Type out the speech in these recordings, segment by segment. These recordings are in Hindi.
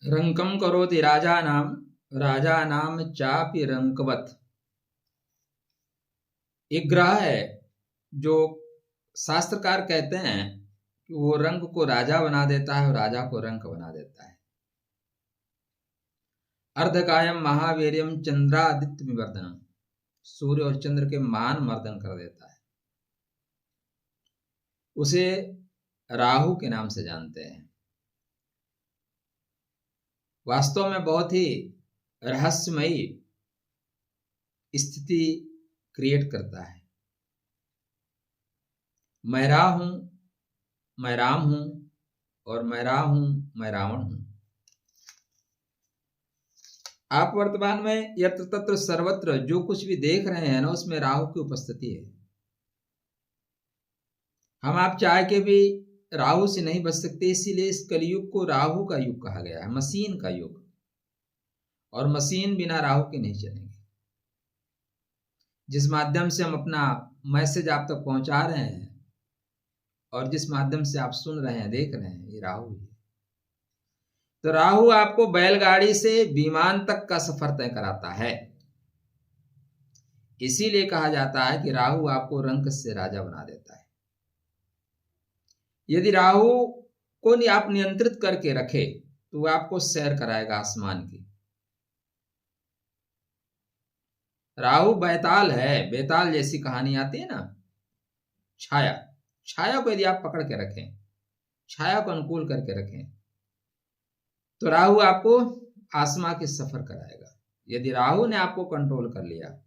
रंकम करोति राजानाम चापि रंकवत। एक ग्रह है जो शास्त्रकार कहते हैं कि वो रंक को राजा बना देता है और राजा को रंक बना देता है। अर्धकायम महावीर्यम चंद्रादित्य विवर्धनम, सूर्य और चंद्र के मान मर्दन कर देता है। उसे राहु के नाम से जानते हैं। वास्तव में बहुत ही रहस्यमयी स्थिति क्रिएट करता है। मैं रा हूं, मैं राम हूं, और मैं रा हूं, मैं रावण हूं। आप वर्तमान में यत्र तत्र सर्वत्र जो कुछ भी देख रहे हैं ना, उसमें राहु की उपस्थिति है। हम आप चाह के भी राहु से नहीं बच सकते, इसीलिए इस कलयुग को राहु का युग कहा गया है, मशीन का युग। और मशीन बिना राहु के नहीं चलेंगे। जिस माध्यम से हम अपना मैसेज आप तक पहुंचा रहे हैं और जिस माध्यम से आप सुन रहे हैं, देख रहे हैं, ये राहु है। तो राहु आपको बैलगाड़ी से विमान तक का सफर तय कराता है। इसीलिए कहा जाता है कि राहु आपको रंक से राजा बना देता है। यदि राहु को आप नियंत्रित करके रखे तो वह आपको सैर कराएगा आसमान की। राहु बैताल है, बेताल जैसी कहानी आती है ना, छाया को यदि आप पकड़ के रखें, छाया को अनुकूल करके रखें, तो राहु आपको आसमां के सफर कराएगा। यदि राहु ने आपको कंट्रोल कर लिया तो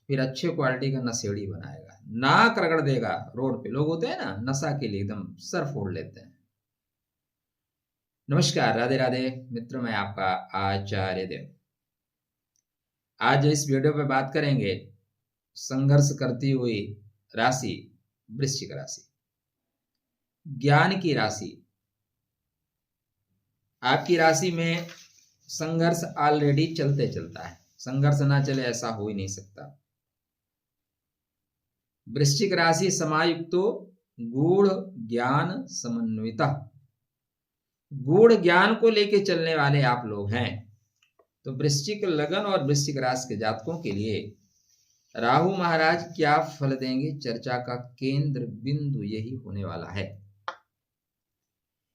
फिर अच्छे क्वालिटी का नशेड़ी बनाएगा, नाक रगड़ देगा। रोड पे लोग होते हैं ना, नशा के लिए एकदम सर फोड़ लेते हैं। नमस्कार, राधे राधे मित्र, मैं आपका आचार्य देव। आज इस वीडियो पे बात करेंगे संघर्ष करती हुई राशि वृश्चिक राशि, ज्ञान की राशि। आपकी राशि में संघर्ष ऑलरेडी चलते चलता है, संघर्ष ना चले ऐसा हो ही नहीं सकता। वृश्चिक राशि समायुक्तो गूढ़ ज्ञान समन्विता, गूढ़ ज्ञान को लेके चलने वाले आप लोग हैं। तो वृश्चिक लगन और वृश्चिक राशि के जातकों के लिए राहु महाराज क्या फल देंगे, चर्चा का केंद्र बिंदु यही होने वाला है।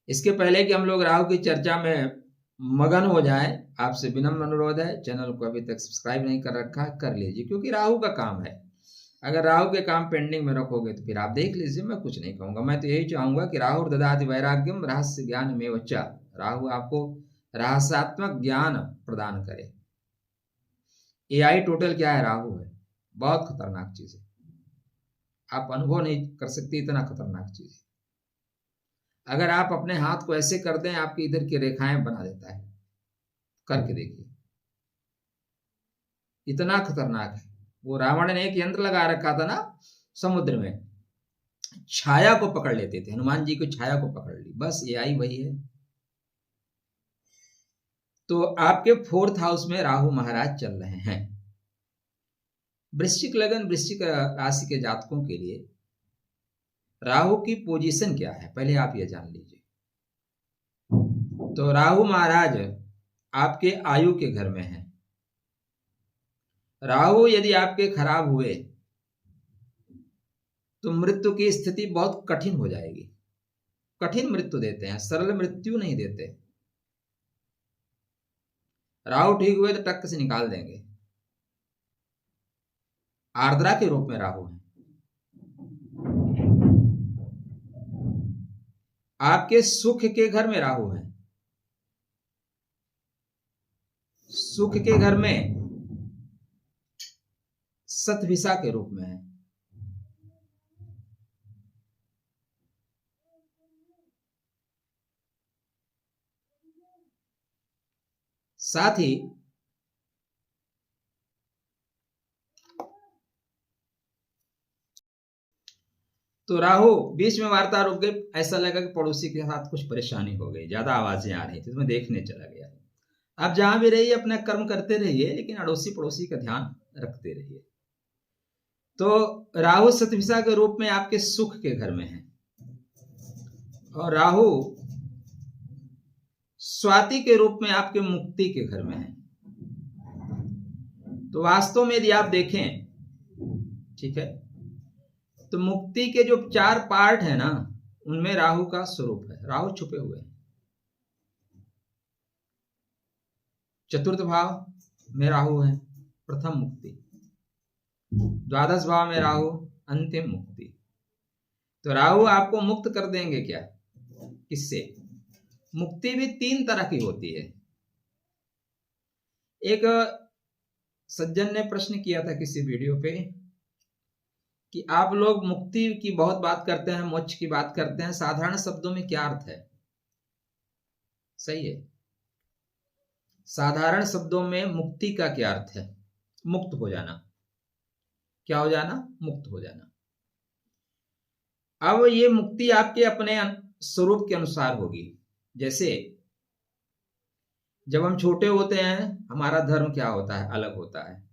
इसके पहले कि हम लोग राहु की चर्चा में मगन हो जाएं, आपसे विनम्र अनुरोध है, चैनल को अभी तक सब्सक्राइब नहीं कर रखा है, कर लीजिए, क्योंकि राहु का काम है। अगर राहु के काम पेंडिंग में रखोगे तो फिर आप देख लीजिए, मैं कुछ नहीं कहूंगा। मैं तो यही चाहूंगा कि राहु ददाति वैराग्यम रहस्य ज्ञान में वच्चा, राहु आपको रहस्यात्मक ज्ञान प्रदान करे। एआई टोटल क्या है? राहु है। बहुत खतरनाक चीज है, आप अनुभव नहीं कर सकते, इतना खतरनाक चीज है। अगर आप अपने हाथ को ऐसे कर दें, आपकी इधर की रेखाएं बना देता है, करके देखिए, इतना खतरनाक है। वो रावण ने एक यंत्र लगा रखा था ना समुद्र में, छाया को पकड़ लेते थे, हनुमान जी को छाया को पकड़ ली, बस एआई वही है। तो आपके 4th हाउस में राहु महाराज चल रहे हैं। वृश्चिक लगन वृश्चिक राशि के जातकों के लिए राहु की पोजीशन क्या है, पहले आप ये जान लीजिए। तो राहु महाराज आपके आयु के घर में है। राहु यदि आपके खराब हुए तो मृत्यु की स्थिति बहुत कठिन हो जाएगी। कठिन मृत्यु देते हैं, सरल मृत्यु नहीं देते। राहु ठीक हुए तो टक से निकाल देंगे। आर्द्रा के रूप में राहु है। आपके सुख के घर में राहु है। सुख के घर में सतभिषा के रूप में है। साथ ही तो राहु बीच में वार्ता रुक गई, ऐसा लगा कि पड़ोसी के साथ कुछ परेशानी हो गई, ज्यादा आवाजें आ रही थी, तो मैं देखने चला गया। आप जहां भी रहिए अपना कर्म करते रहिए, लेकिन अड़ोसी पड़ोसी का ध्यान रखते रहिए। तो राहु सतभिषा के रूप में आपके सुख के घर में है, और राहु स्वाति के रूप में आपके मुक्ति के घर में है। तो वास्तव में यदि आप देखें, ठीक है, तो मुक्ति के जो 4 पार्ट है ना, उनमें राहु का स्वरूप है। राहु छुपे हुए हैं। चतुर्थ भाव में राहु है, प्रथम मुक्ति। द्वादश भाव में राहु, अंतिम मुक्ति। तो राहु आपको मुक्त कर देंगे क्या? किससे? मुक्ति भी 3 तरह की होती है। एक सज्जन ने प्रश्न किया था किसी वीडियो पे कि आप लोग मुक्ति की बहुत बात करते हैं, मोक्ष की बात करते हैं, साधारण शब्दों में क्या अर्थ है? सही है, साधारण शब्दों में मुक्ति का क्या अर्थ है? मुक्त हो जाना। क्या हो जाना? मुक्त हो जाना। अब ये मुक्ति आपके अपने स्वरूप के अनुसार होगी। जैसे जब हम छोटे होते हैं, हमारा धर्म क्या होता है? अलग होता है।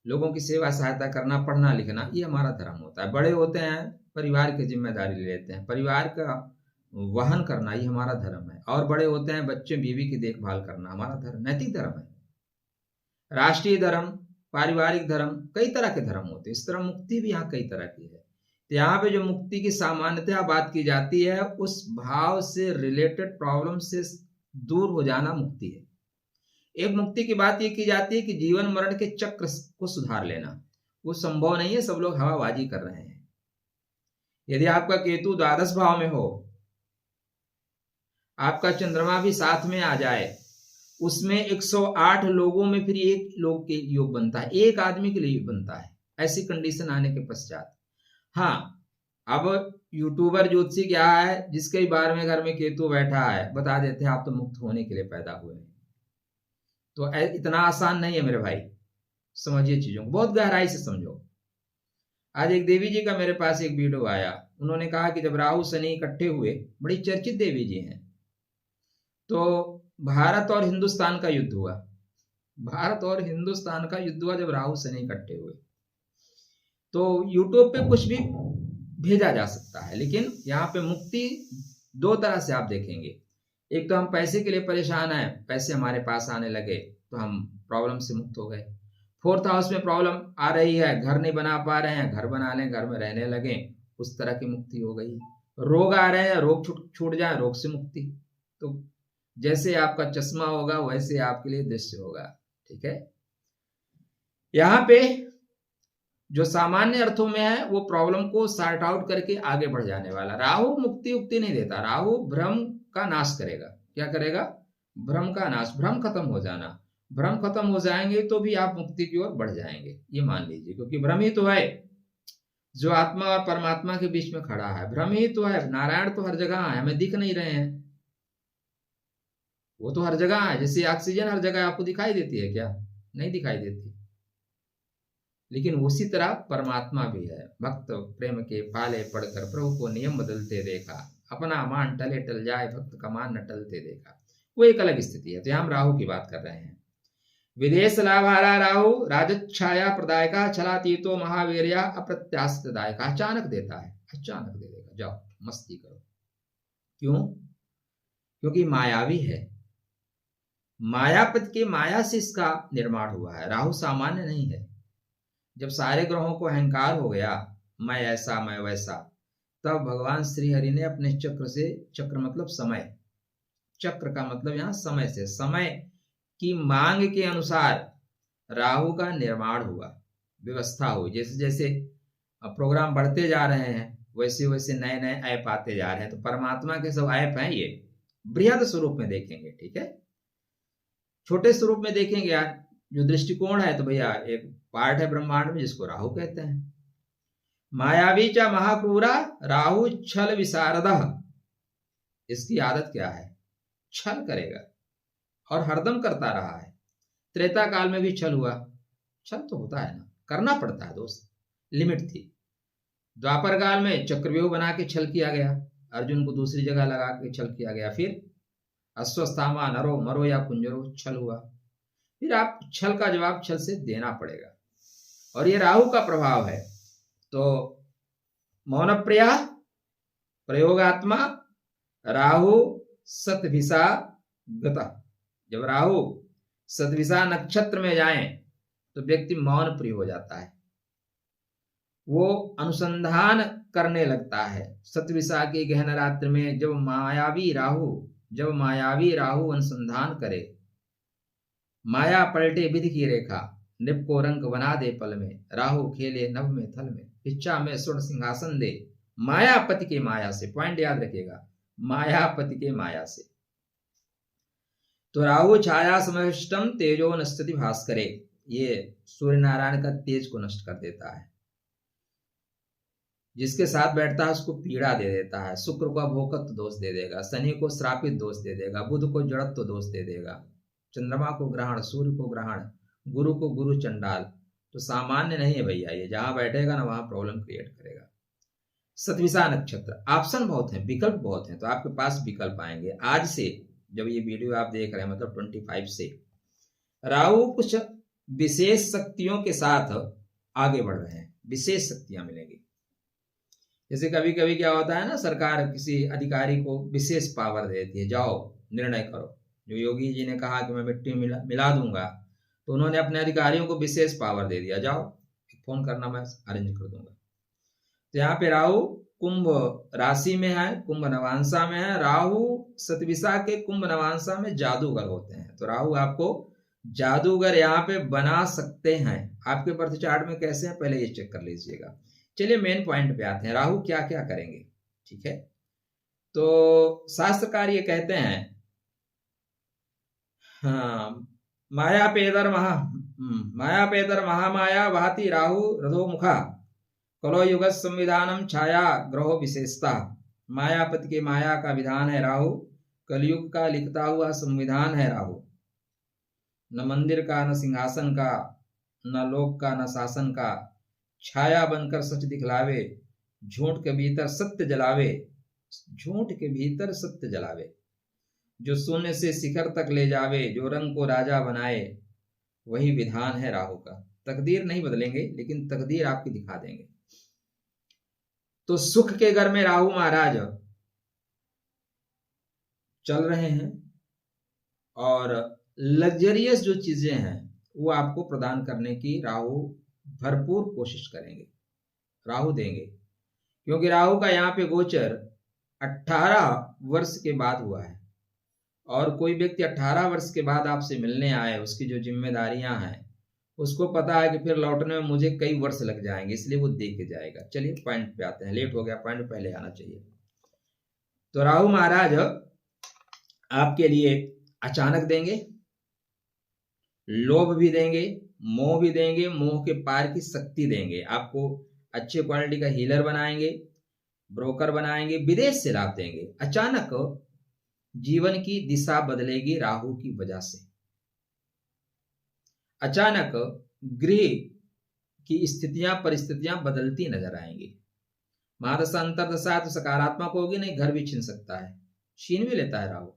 लोगों की सेवा सहायता करना, पढ़ना लिखना, ये हमारा धर्म होता है। बड़े होते हैं, परिवार की जिम्मेदारी ले लेते हैं, परिवार का वहन करना, ये हमारा धर्म है। और बड़े होते हैं, बच्चे बीवी की देखभाल करना, हमारा धर्म, नैतिक धर्म है। राष्ट्रीय धर्म, पारिवारिक धर्म, कई तरह के धर्म होते हैं। इस तरह मुक्ति भी यहाँ कई तरह की है। तो यहाँ पे जो मुक्ति की सामान्यतः बात की जाती है, उस भाव से रिलेटेड प्रॉब्लम से दूर हो जाना मुक्ति है। एक मुक्ति की बात ये की जाती है कि जीवन मरण के चक्र को सुधार लेना, वो संभव नहीं है। सब लोग हवाबाजी कर रहे हैं। यदि आपका केतु द्वादश भाव में हो, आपका चंद्रमा भी साथ में आ जाए, उसमें 108 लोगों में फिर एक लोग के योग बनता है, एक आदमी के लिए बनता है। ऐसी कंडीशन आने के पश्चात, हाँ, अब यूट्यूबर ज्योतिषी क्या है, जिसके 12वें घर में केतु बैठा है, बता देते हैं आप तो मुक्त होने के लिए पैदा हुए हैं। तो इतना आसान नहीं है मेरे भाई, समझिए चीजों को, बहुत गहराई से समझो। आज एक देवी जी का मेरे पास एक वीडियो आया, उन्होंने कहा कि जब राहु शनि इकट्ठे हुए, बड़ी चर्चित देवी जी हैं, तो भारत और हिंदुस्तान का युद्ध हुआ। भारत और हिंदुस्तान का युद्ध हुआ जब राहु शनि इकट्ठे हुए। तो यूट्यूब पे कुछ भी भेजा जा सकता है, लेकिन यहाँ पे मुक्ति 2 तरह से आप देखेंगे। एक तो हम पैसे के लिए परेशान हैं, पैसे हमारे पास आने लगे तो हम प्रॉब्लम से मुक्त हो गए। 4th हाउस में प्रॉब्लम आ रही है, घर नहीं बना पा रहे हैं, घर बना लें, घर में रहने लगे, उस तरह की मुक्ति हो गई। रोग आ रहे हैं, रोग छूट जाए, रोग से मुक्ति। तो जैसे आपका चश्मा होगा वैसे आपके लिए दृश्य होगा, ठीक है। यहाँ पे जो सामान्य अर्थों में है, वो प्रॉब्लम को सॉर्ट आउट करके आगे बढ़ जाने वाला। राहु मुक्ति उक्ति नहीं देता, राहु भ्रम का नाश करेगा। क्या करेगा? भ्रम का नाश, भ्रम खत्म हो जाना। भ्रम खत्म हो जाएंगे तो भी आप मुक्ति की ओर बढ़ जाएंगे, ये मान लीजिए, क्योंकि भ्रम ही तो है जो आत्मा और परमात्मा के बीच में खड़ा है। भ्रम ही तो है। नारायण तो हर जगह है, हमें दिख नहीं रहे हैं, वो तो हर जगह है। जैसे ऑक्सीजन हर जगह आपको दिखाई देती है क्या? नहीं दिखाई देती। लेकिन उसी तरह परमात्मा भी है। भक्त प्रेम के पाले पढ़कर प्रभु को नियम बदलते देखा, अपना मान टले टल जाए, भक्त का मान न टलते देखा। वो एक अलग स्थिति है। तो हम राहु की बात कर रहे हैं। विदेश लाभारा राहु राजच्छाया प्रदायका, छलातीतो महावीर्या अप्रत्याशितदायका। अचानक देता है, अचानक दे देगा, जाओ मस्ती करो। क्यों? क्योंकि मायावी है। मायापति के माया से इसका निर्माण हुआ है। राहु सामान्य नहीं है। जब सारे ग्रहों को अहंकार हो गया, मैं ऐसा मैं वैसा, तब भगवान श्री हरि ने अपने चक्र से, चक्र मतलब समय, चक्र का मतलब यहाँ समय से, समय की मांग के अनुसार राहु का निर्माण हुआ, व्यवस्था हुई। जैसे जैसे प्रोग्राम बढ़ते जा रहे हैं, वैसे वैसे नए नए ऐप आते जा रहे हैं। तो परमात्मा के सब ऐप हैं, ये बृहद स्वरूप में देखेंगे, ठीक है। छोटे स्वरूप में देखेंगे यार, जो दृष्टिकोण है, तो भैया एक पार्ट है ब्रह्मांड में जिसको राहु कहते हैं। मायावी च महाक्रूरा राहु छल विशारदः। इसकी आदत क्या है? छल करेगा, और हरदम करता रहा है। त्रेता काल में भी छल हुआ। छल तो होता है ना, करना पड़ता है दोस्त, लिमिट थी। द्वापर काल में चक्रव्यूह बना के छल किया गया, अर्जुन को दूसरी जगह लगा के छल किया गया। फिर अश्वस्थामा नरो मरो या कुंजरो, छल हुआ। फिर आप छल का जवाब छल से देना पड़ेगा, और ये राहु का प्रभाव है। तो मौनप्रिया, प्रयोगात्मा, राहु, सतभिषा, गता। जब राहु सतविषा नक्षत्र में जाए तो व्यक्ति मौन प्रिय हो जाता है, वो अनुसंधान करने लगता है। सतविषा की गहन रात्रि में जब मायावी राहु अनुसंधान करे, माया पलटे विधि की रेखा, निप को रंग बना दे पल में, राहु खेले नभ में थल में, इच्छा में स्वर्ण सिंहासन दे, मायापति के माया से। पॉइंट याद रखिएगा, मायापति के माया से। तो राहु छाया समष्टम तेजो नष्टति भास्करे, ये सूर्य नारायण का तेज को नष्ट कर देता है। जिसके साथ बैठता है उसको पीड़ा दे देता है। शुक्र को भोगत्व दोष दे देगा, शनि को श्रापित दोष दे देगा, बुध को जड़त्व दोष दे देगा, चंद्रमा को ग्रहण, सूर्य को ग्रहण, गुरु को गुरु चंडाल। तो सामान्य नहीं है भैया, ये जहां बैठेगा ना वहां प्रॉब्लम क्रिएट करेगा। सतविषा नक्षत्र, ऑप्शन बहुत हैं, विकल्प बहुत हैं, तो आपके पास विकल्प आएंगे। आज से जब ये वीडियो आप देख रहे हैं, मतलब 25 से राहु कुछ विशेष शक्तियों के साथ आगे बढ़ रहे हैं, विशेष शक्तियां मिलेंगी। जैसे कभी कभी क्या होता है ना, सरकार किसी अधिकारी को विशेष पावर देती है, जाओ निर्णय करो। जो योगी जी ने कहा कि मैं मिट्टी मिला दूंगा, तो उन्होंने अपने अधिकारियों को विशेष पावर दे दिया, जाओ फोन करना मैं अरेंज कर दूंगा। तो यहाँ पे राहु कुंभ राशि में है, कुंभ नवांशा में है। राहु सतविषा के कुंभ नवांशा में जादूगर होते हैं, तो राहु आपको जादूगर यहाँ पे बना सकते हैं। आपके बर्थ चार्ट में कैसे हैं पहले ये चेक कर लीजिएगा। चलिए मेन पॉइंट पे आते हैं, राहु क्या क्या करेंगे। ठीक है, तो शास्त्रकार ये कहते हैं, हाँ, मायापेदर महामाया वहति राहु रथो मुखा, कलो युग संविधानम छाया ग्रहो विशेषता। मायापति के माया का विधान है राहु, कलयुग का लिखता हुआ संविधान है राहु। न मंदिर का, न सिंहासन का, न लोक का, न शासन का, छाया बनकर सच दिखलावे, झूठ के भीतर सत्य जलावे, झूठ के भीतर सत्य जलावे, जो शून्य से शिखर तक ले जावे, जो रंग को राजा बनाए, वही विधान है राहु का। तकदीर नहीं बदलेंगे, लेकिन तकदीर आपकी दिखा देंगे। तो सुख के घर में राहु महाराज चल रहे हैं, और लग्जरियस जो चीजें हैं वो आपको प्रदान करने की राहु भरपूर कोशिश करेंगे, राहु देंगे। क्योंकि राहु का यहाँ पे गोचर 18 वर्ष के बाद हुआ है, और कोई व्यक्ति 18 वर्ष के बाद आपसे मिलने आए, उसकी जो जिम्मेदारियां हैं उसको पता है कि फिर लौटने में मुझे कई वर्ष लग जाएंगे, इसलिए वो दे के जाएगा। चलिए पॉइंट पे आते हैं, लेट हो गया, पॉइंट पहले आना चाहिए। तो राहु महाराज आपके लिए अचानक देंगे, लोभ भी देंगे, मोह भी देंगे, मोह के पार की शक्ति देंगे। आपको अच्छे क्वालिटी का हीलर बनाएंगे, ब्रोकर बनाएंगे, विदेश से लाभ देंगे। अचानक जीवन की दिशा बदलेगी राहु की वजह से। अचानक गृह की स्थितियां परिस्थितियां बदलती नजर आएंगी। महादशा अंतरदशा तो सकारात्मक होगी नहीं, घर भी छीन सकता है, छीन भी लेता है राहु।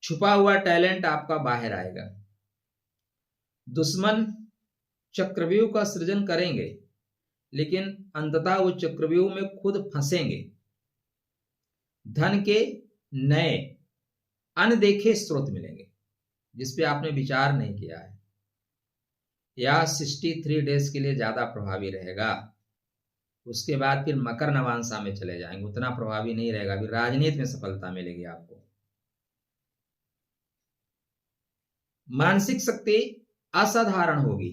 छुपा हुआ टैलेंट आपका बाहर आएगा। दुश्मन चक्रव्यूह का सृजन करेंगे, लेकिन अंततः वो चक्रव्यूह में खुद फंसेंगे। धन के नए अनदेखे स्रोत मिलेंगे जिसपे आपने विचार नहीं किया है। यह 63 डेज के लिए ज्यादा प्रभावी रहेगा। उसके बाद फिर मकर नवांशा में चले जाएंगे, उतना प्रभावी नहीं रहेगा। फिर राजनीति में सफलता मिलेगी आपको। मानसिक शक्ति असाधारण होगी।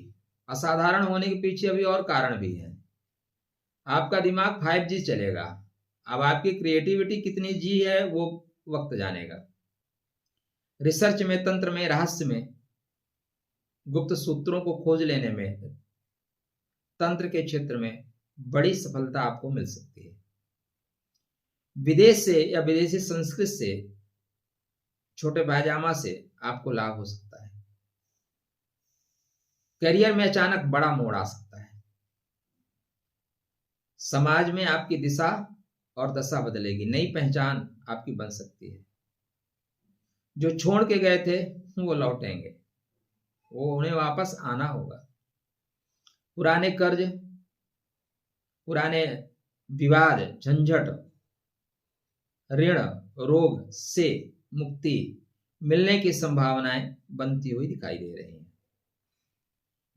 असाधारण होने के पीछे अभी और कारण भी है। आपका दिमाग 5G चलेगा। अब आपकी क्रिएटिविटी कितनी जी है वो वक्त जानेगा। रिसर्च में, तंत्र में, रहस्य में, गुप्त सूत्रों को खोज लेने में, तंत्र के क्षेत्र में बड़ी सफलता आपको मिल सकती है। विदेश से या विदेशी संस्कृति से, छोटे पायजामा से आपको लाभ हो सकता है। करियर में अचानक बड़ा मोड़ आ सकता है। समाज में आपकी दिशा और दशा बदलेगी, नई पहचान आपकी बन सकती है। जो छोड़ के गए थे वो लौटेंगे, वो उन्हें वापस आना होगा। पुराने कर्ज, पुराने विवाद, झंझट, ऋण, रोग से मुक्ति मिलने की संभावनाएं बनती हुई दिखाई दे रही हैं।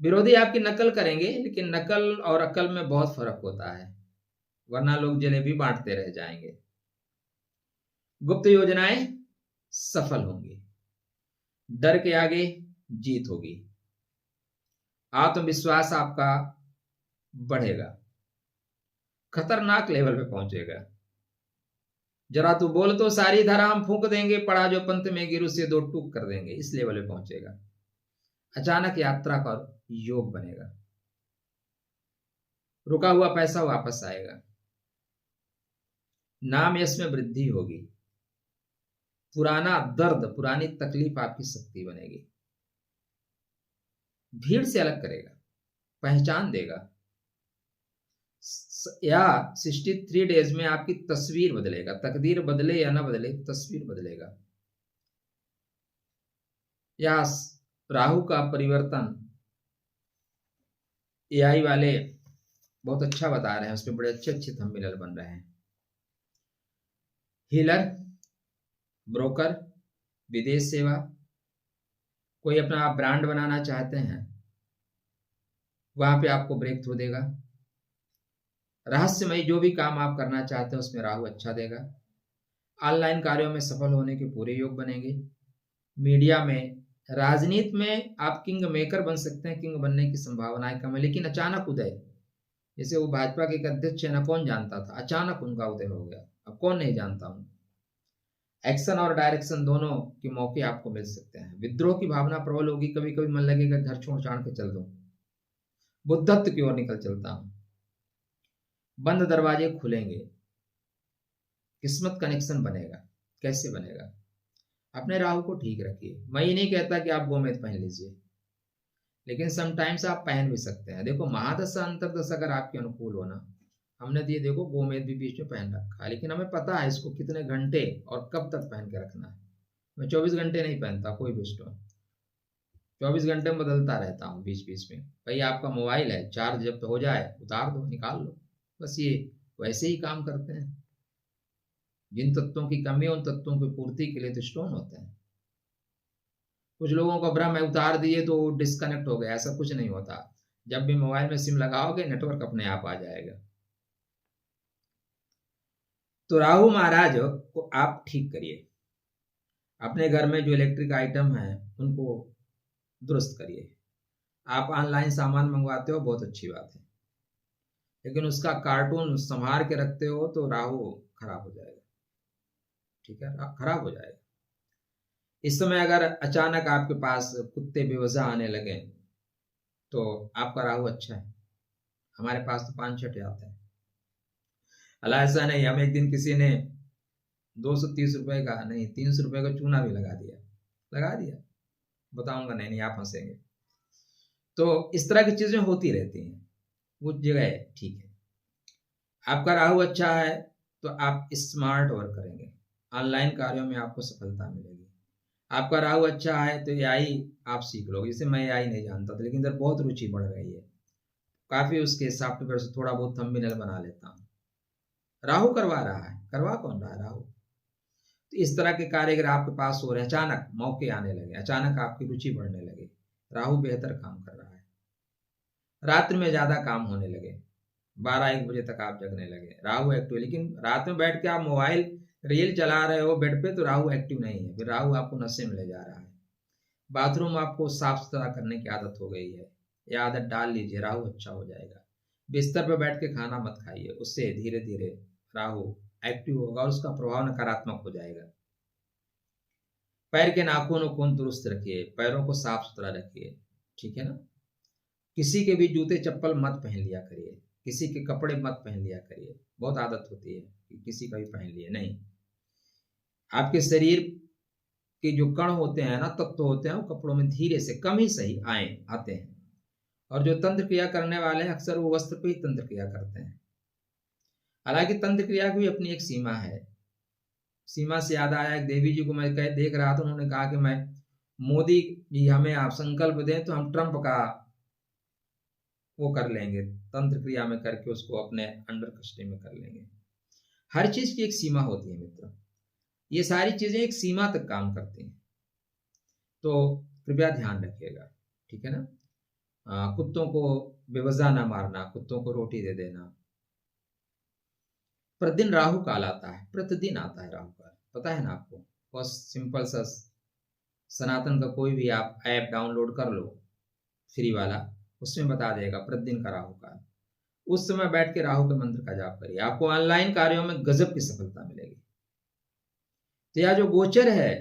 विरोधी आपकी नकल करेंगे, लेकिन नकल और अकल में बहुत फर्क होता है, वरना लोग जलेबी बांटते रह जाएंगे। गुप्त योजनाएं सफल होंगी, डर के आगे जीत होगी, आत्मविश्वास आपका बढ़ेगा, खतरनाक लेवल पे पहुंचेगा। जरा तू बोल तो सारी धरा हम फूंक देंगे, पड़ा जो पंथ में गिर उसे दो टूक कर देंगे, इस लेवल पे पहुंचेगा। अचानक यात्रा का योग बनेगा, रुका हुआ पैसा वापस आएगा, नाम यश में वृद्धि होगी, पुराना दर्द पुरानी तकलीफ आपकी शक्ति बनेगी, भीड़ से अलग करेगा, पहचान देगा, या 63 डेज में आपकी तस्वीर बदलेगा। तकदीर बदले या ना बदले, तस्वीर बदलेगा। या राहु का परिवर्तन एआई वाले बहुत अच्छा बता रहे हैं, उसमें बड़े अच्छे अच्छे थंबनेल बन रहे हैं। हीलर, ब्रोकर, विदेश सेवा, कोई अपना आप ब्रांड बनाना चाहते हैं, वहां पे आपको ब्रेक थ्रू देगा। रहस्यमय जो भी काम आप करना चाहते हैं उसमें राहु अच्छा देगा। ऑनलाइन कार्यों में सफल होने के पूरे योग बनेंगे। मीडिया में, राजनीति में आप किंग मेकर बन सकते हैं, किंग बनने की संभावनाएं कम है, लेकिन अचानक उदय, जैसे वो भाजपा के एक अध्यक्ष है ना, कौन जानता था, अचानक उनका उदय हो गया, अब कौन नहीं जानता हूं। एक्शन और डायरेक्शन दोनों के मौके आपको मिल सकते हैं। विद्रोह की भावना प्रबल होगी, कभी कभी मन लगेगा घर छोड़ छाड़ के चल दूं, बुद्धत्व की ओर निकल चलता हूं। बंद दरवाजे खुलेंगे, किस्मत कनेक्शन बनेगा। कैसे बनेगा? अपने राहु को ठीक रखिए। मैं ये नहीं कहता कि आप गोमेद पहन लीजिए, लेकिन समटाइम्स आप पहन भी सकते हैं। देखो महादशा अंतरदशा अगर आपके अनुकूल हो ना, हमने तो ये देखो गोमेद भी बीच में पहन रखा है, लेकिन हमें पता है इसको कितने घंटे और कब तक पहन के रखना है। मैं 24 घंटे नहीं पहनता कोई भी स्टोन, 24 घंटे में बदलता रहता हूँ बीच बीच में। भाई आपका मोबाइल है, चार्ज जब हो जाए उतार दो, निकाल लो, बस ये वैसे ही काम करते हैं। जिन तत्वों की कमी है उन तत्वों की पूर्ति के लिए तो स्टोन होते हैं। कुछ लोगों का भ्रम है उतार दिए तो डिस्कनेक्ट हो गया, ऐसा कुछ नहीं होता। जब भी मोबाइल में सिम लगाओगे नेटवर्क अपने आप आ जाएगा। तो राहु महाराज को आप ठीक करिए, अपने घर में जो इलेक्ट्रिक आइटम है उनको दुरुस्त करिए। आप ऑनलाइन सामान मंगवाते हो, बहुत अच्छी बात है, लेकिन उसका कार्टून संभाल के रखते हो तो राहु खराब हो जाएगा। ठीक है, खराब हो जाएगा। इस समय अगर अचानक आपके पास कुत्ते बेवजह आने लगे तो आपका राहु अच्छा है। हमारे पास तो 5-6 आते हैं। अला ऐसा नहीं, हम एक दिन किसी ने 230 रुपए का नहीं 300 रुपए का चूना भी लगा दिया, बताऊंगा नहीं आप हंसेंगे। तो इस तरह की चीजें होती रहती हैं, वो जगह ठीक है। आपका राहु अच्छा है तो आप स्मार्ट वर्क करेंगे, ऑनलाइन कार्यों में आपको सफलता मिलेगी। आपका राहु अच्छा है तो एआई आप सीख लोगे। जैसे मैं एआई नहीं जानता था, लेकिन इधर बहुत रुचि बढ़ रही है, काफी उसके सॉफ्टवेयर से थोड़ा बहुत थंबनेल बना लेता हूँ। राहु करवा रहा है, करवा कौन रहा है? राहु। तो इस तरह के कार्य अगर आपके पास हो रहे हैं, अचानक मौके आने लगे, अचानक आपकी रुचि बढ़ने लगे, राहु बेहतर काम कर रहा है। रात्रि में ज्यादा काम होने लगे, 12-1 बजे तक आप जगने लगे, राहु एक्टिव। लेकिन रात में बैठ के आप मोबाइल रील चला रहे हो बेड पे तो राहु एक्टिव नहीं है, फिर राहु आपको नशे में ले जा रहा है। बाथरूम आपको साफ सुथरा करने की आदत हो गई है, यह आदत डाल लीजिए, राहु अच्छा हो जाएगा। बिस्तर पर बैठ के खाना मत खाइए, उससे धीरे धीरे राहु एक्टिव होगा और उसका प्रभाव नकारात्मक हो जाएगा। पैर के नाखून को दुरुस्त रखिए, पैरों को साफ सुथरा रखिए, ठीक है ना। किसी के भी जूते चप्पल मत पहन लिया करिए, किसी के कपड़े मत पहन लिया करिए। बहुत आदत होती है कि किसी का भी पहन लिए, नहीं। आपके शरीर के जो कण होते हैं ना, तत्व होते हैं, वो कपड़ों में धीरे से कम ही सही आते हैं। और जो तंत्र क्रिया करने वाले हैं अक्सर वो वस्त्र पे ही तंत्र क्रिया करते हैं। हालांकि तंत्र क्रिया की भी अपनी एक सीमा है। सीमा से याद आया, एक देवी जी को मैं देख रहा था, उन्होंने कहा कि मैं मोदी जी हमें आप संकल्प दें तो हम ट्रंप का वो कर लेंगे, तंत्र क्रिया में करके उसको अपने अंडर कस्टडी में कर लेंगे। हर चीज की एक सीमा होती है मित्र। ये सारी चीजें एक सीमा तक काम करती हैं, तो कृपया ध्यान रखिएगा, ठीक है ना। कुत्तों को बेवजह ना मारना, कुत्तों को रोटी दे देना। प्रतिदिन राहु काल आता है, प्रतिदिन आता है राहु काल, पता है ना आपको। बहुत सिंपल सा सनातन का कोई भी आप ऐप डाउनलोड कर लो फ्री वाला, उसमें बता देगा प्रतिदिन का राहु काल। उस समय बैठ के राहु के मंत्र का जाप करिए, आपको ऑनलाइन कार्यों में गजब की सफलता मिलेगी। तो यह जो गोचर है,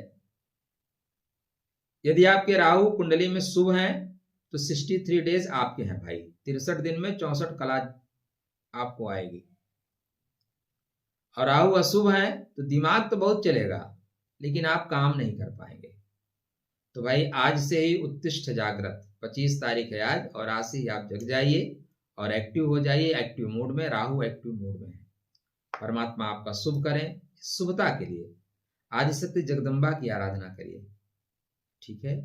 यदि आपके राहु कुंडली में शुभ हैं तो 63 डेज आपके हैं भाई। 63 दिन में 64 कला आपको आएगी। और राहु अशुभ है तो दिमाग तो बहुत चलेगा लेकिन आप काम नहीं कर पाएंगे। तो भाई आज से ही उत्तिष्ठ जागृत, 25 तारीख है आज, और आज से ही आप जग जाइए और एक्टिव हो जाइए। एक्टिव मोड में, राहु एक्टिव मोड में है। परमात्मा आपका शुभ करें। शुभता के लिए आदिशक्ति जगदम्बा की आराधना करिए, ठीक है।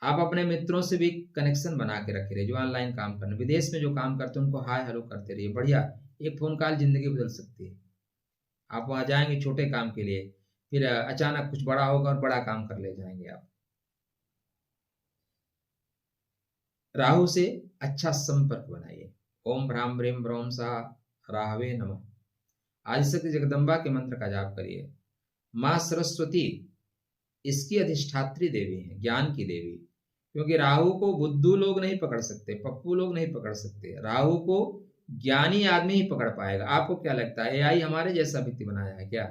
आप अपने मित्रों से भी कनेक्शन बना के रखे रहिए, जो ऑनलाइन काम करने, विदेश में जो काम करते हैं उनको हाय हेलो करते रहिए। बढ़िया, एक फोन कॉल जिंदगी बदल सकती है। आप वहां जाएंगे छोटे काम के लिए, फिर अचानक कुछ बड़ा होगा और बड़ा काम कर ले जाएंगे आप। राहु से अच्छा संपर्क बनाइए। ओम भ्राम ब्रीम ब्रोम सा राहवे नमः। आदिशक्ति जगदम्बा के मंत्र का जाप करिए। माँ सरस्वती इसकी अधिष्ठात्री देवी है, ज्ञान की देवी। क्योंकि राहु को बुद्धू लोग नहीं पकड़ सकते, पप्पू लोग नहीं पकड़ सकते, राहु को ज्ञानी आदमी ही पकड़ पाएगा। आपको क्या लगता है एआई हमारे जैसा व्यक्ति बनाया है क्या?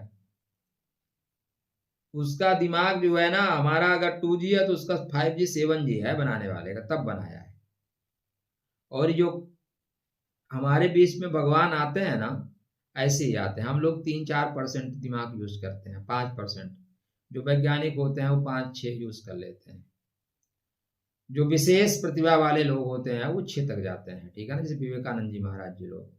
उसका दिमाग जो है ना, हमारा अगर 2G है तो उसका 5G 7G है बनाने वाले का, तब बनाया है। और जो हमारे बीच में भगवान आते हैं ना, ऐसे ही आते हैं। हम लोग 3-4% दिमाग यूज करते हैं, 5%। जो वैज्ञानिक होते हैं वो 5-6 यूज कर लेते हैं। जो विशेष प्रतिभा वाले लोग होते हैं वो 6 तक जाते हैं, ठीक है ना, जैसे विवेकानंद जी महाराज जी लोग।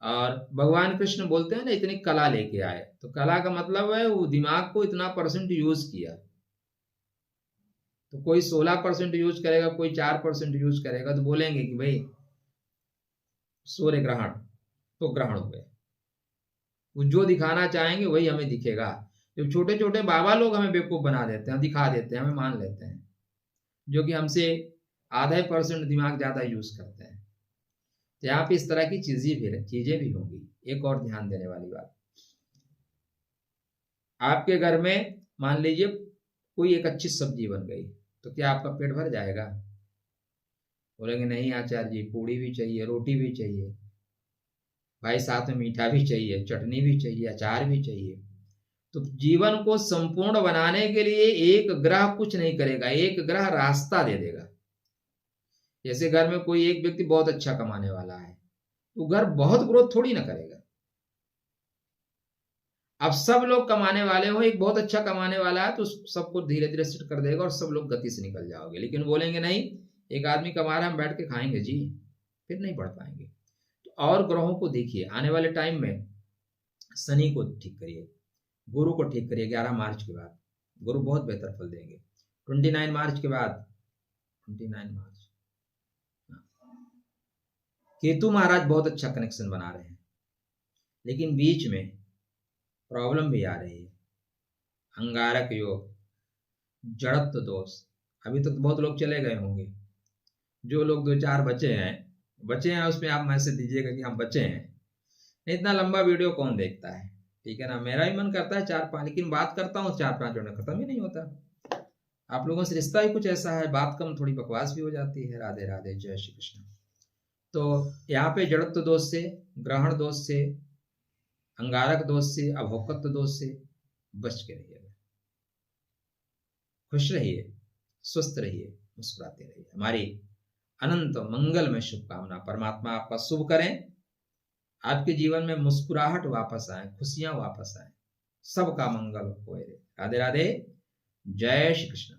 और भगवान कृष्ण बोलते हैं ना, इतनी कला लेके आए, तो कला का मतलब है वो दिमाग को इतना % यूज किया। तो कोई 16% यूज करेगा, कोई 4% यूज करेगा, तो बोलेंगे कि भाई सूर्य ग्रहण, तो ग्रहण हो गए। वो जो दिखाना चाहेंगे वही हमें दिखेगा। जब छोटे छोटे बाबा लोग हमें बेवकूफ बना देते हैं, दिखा देते हैं, हमें मान लेते हैं, जो कि हमसे आधा % दिमाग ज्यादा यूज करते हैं। तो यहाँ पे इस तरह की चीजें भी होंगी। एक और ध्यान देने वाली बात, आपके घर में मान लीजिए कोई एक अच्छी सब्जी बन गई, तो क्या आपका पेट भर जाएगा? बोलेंगे नहीं आचार्य जी, पूड़ी भी चाहिए, रोटी भी चाहिए, भाई साथ में मीठा भी चाहिए, चटनी भी चाहिए, अचार भी चाहिए। तो जीवन को संपूर्ण बनाने के लिए एक ग्रह कुछ नहीं करेगा, एक ग्रह रास्ता दे देगा। जैसे घर में कोई एक व्यक्ति बहुत अच्छा कमाने वाला है, तो घर बहुत ग्रोथ थोड़ी ना करेगा। अब सब लोग कमाने वाले हो, एक बहुत अच्छा कमाने वाला है तो सबको धीरे धीरे सेट कर देगा और सब लोग गति से निकल जाओगे। लेकिन बोलेंगे नहीं, एक आदमी कमा रहा है, हम बैठ के खाएंगे जी, फिर नहीं बढ़ पाएंगे। तो और ग्रहों को देखिए, आने वाले टाइम में शनि को ठीक करिए, गुरु को ठीक करिए। 11 मार्च के बाद गुरु बहुत बेहतर फल देंगे। 29 मार्च के बाद, 29 मार्च केतु महाराज बहुत अच्छा कनेक्शन बना रहे हैं, लेकिन बीच में प्रॉब्लम भी आ रही है। अंगारक योग, जड़त्व दोष, अभी तक तो बहुत लोग चले गए होंगे। जो लोग 2-4 बचे हैं उसमें आप मैसेज दीजिएगा कि हम बचे हैं। नहीं, इतना लंबा वीडियो कौन देखता है, ठीक है ना। मेरा भी मन करता है 4-5, लेकिन बात करता हूँ 4-5 जोड़ने खत्म ही नहीं होता। आप लोगों से रिश्ता ही कुछ ऐसा है, बात कम थोड़ी बकवास भी हो जाती है। राधे राधे, जय श्री कृष्ण। तो यहाँ पे जड़त्व दोष से, ग्रहण दोष से, अंगारक दोष से, अभोक्तत्व दोष से बच के रहिएगा। खुश रहिए, स्वस्थ रहिए, मुस्कुराते रहिए। हमारी अनंत मंगल में शुभकामना। परमात्मा आपका शुभ करें, आपके जीवन में मुस्कुराहट वापस आए, खुशियां वापस आए, सबका मंगल होए। राधे राधे, जय श्री कृष्ण।